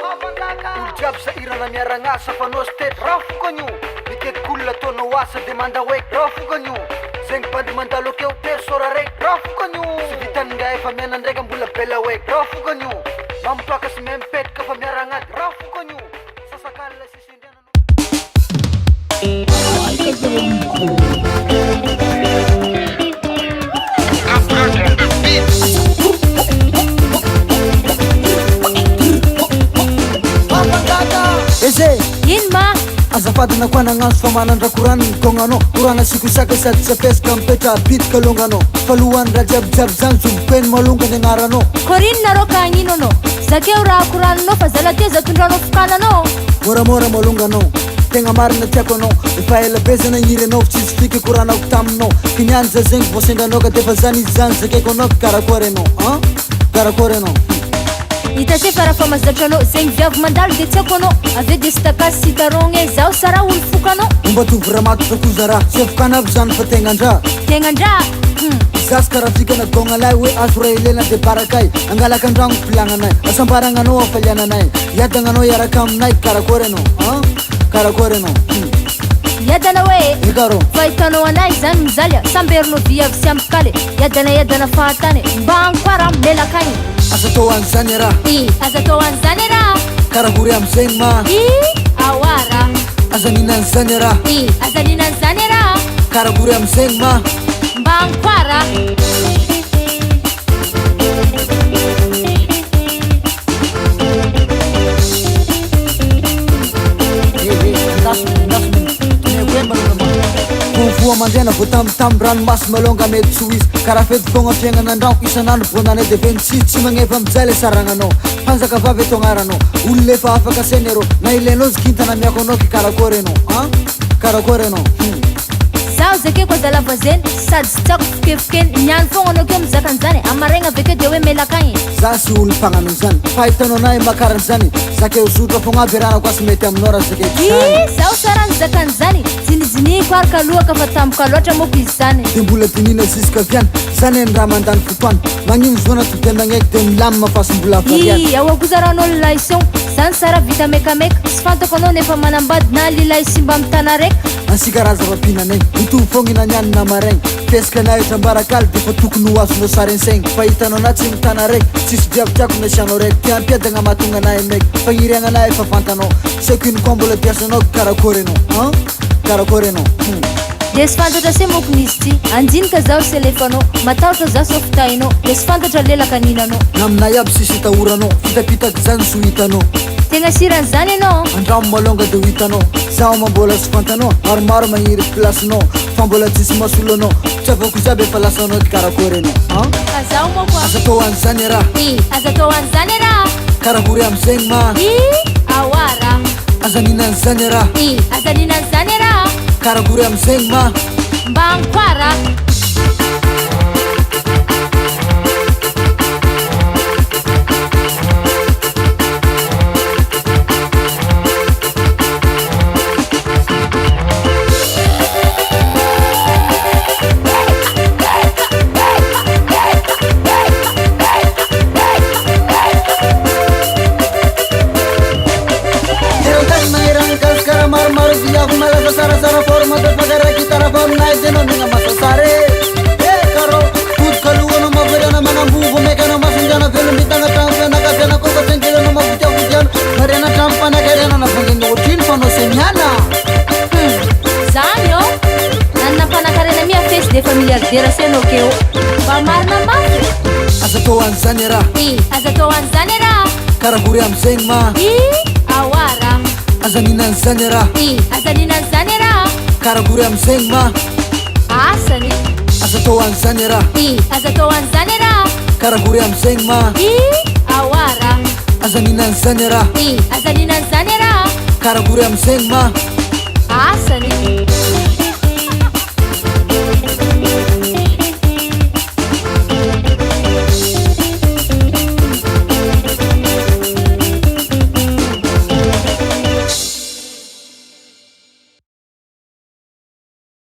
Ujab sa irana miarangasa fanao state rafokanyo miketik'olona ataonao asa de manda hoe rafokanyo zegny bandy mandalo akeo persora raiky rafokanyo sy vitany efa miana ndraiky mbola bela hoe rafokanyo mamitoaka sy mempetraka fa miaragnaty rafokanyo sasakalina sisindrianana ino ma azafady nakoa nagnanso fa manandrakorany kognanao korana sikosaka sady sapesaka mipetra bitika alonganao falohany raha jiabijiaby zany zombokeny malongany agnaranao korino nareo ka agnino anao zakeo raha koraninao fa zalateza tondranao fokananao moramora malonganao tegna marina tiako anao efa ela be zany agniry anao tsisy fiky koranako taminao kiniany za zegny voasendranao ka defa zany izy zany zakeko anao karakory anao karakory anao ita se fa raha fa mazatra anao zegny viavy mandalo de tiako anao ave de sy takasy sy tarogne zaho sa raha olo fokanao omba tovy raha maty fakoza raha sy afokanavy zany fa tegnandra zasy karaha fikana gogna lay hoe azo raha elena de barakay angalaka andragno pilagnanay asambarananao afaliananay iadagnanao iaraka aminay karakory anao karakory anao iadana hoe ikaro fa hitanao anay zany mizaly samberinao viavy sy ampikaly iadana fahatany mba ankoara melakagny asa tao an'izany raha aza tao an'izany raha karakory am'zegny ma awara aza nina an'izany raha aza nina an'izany raha karakory am'zegny ma mba ankoara voa mandrena vo tambitamby ranomasy malonga mety tsy ho izy karaha fety fogna fiaignanandragno isan'andro vonany de ventsy tsy magnefa mijay le saragnanao fanjaka vavy eto agnaranao olo lefa afaka seny arô na ilainao zikintana miako anao ke karakory anao karakory anao zaho zakeko adalava zeny sady sy tiako fikefokeny niany fogna anao keo mizaka an'izany amaregna avekeo de hoe melakagny za sy olo mpagnano zany fahitanao anahy makaran'izany zakeo sotra fogna avy raha koa sy mety aminao raha zakeko zaho sara nizaka an'izany jiniziniko araka lohaka fa tampoka loatra moko izy zany de mbola dinina ziska viany zany ny raha mandany fotoany magnino zona todia magneky de milamina fasim-bola avariany ao akoza raha anao lilaison zany sara vita mekameka sy fantako anao nefa manambady na lilay sy mba mitana raiky ansika raha zava-pihinanay mitovy fogna inaniany na maraigny pesaka na etrambarakaly de fa tokony ho azonao sara ensaigny fa hitanao anahy tsy mitana raiky tsisy viavy tiako nasianao raiky tiampiadagna mahatonga anahy maiky fa gniriagna anahy efa fantanao saiko ino koa mbola diasanao karakory anao karakory anao de sy fantatra se moko nizy ty anjinika zaho selefanao matahotra zaho sofitahinao de sy fantatra lelaka ninanao na aminay aby sisy hitahoranao fitapitaky zany sy ho hitanao tegna siran'izany anao andramo malonga de ho hitanao zaho mambola sy fantanao maromaro magniry plasinao fa mbola tsisy masolo anao tsy avako zaby efa lasanao ty karakory anao azaho moko aza tao an'izany raha aza tao an'izany raha karakory am'zegny ma awara aza nina an'izany raha aza nina an'izany raha karakory am'zegny ma mba ankoara Sara forma de pagare chitarra forma e non una masasare caro tut kaluano maverana manambu mekana masinjana film bitanga tampa na kasana ko sentira no mabutia bujan marena tampa na kerena na fangendo tin fono senyana zanyo nanna pana karena mia face de familiardera seno keo ba marna ma asa to anzanera asa to anzanera karaguri amzeng ma awara azanina anzanera azanina anzanera karaguri amzeng ma asani asa to anzanera asa to anzanera karaguri amzeng ma awara azanina anzanera azanina anzanera karaguri amzeng ma asani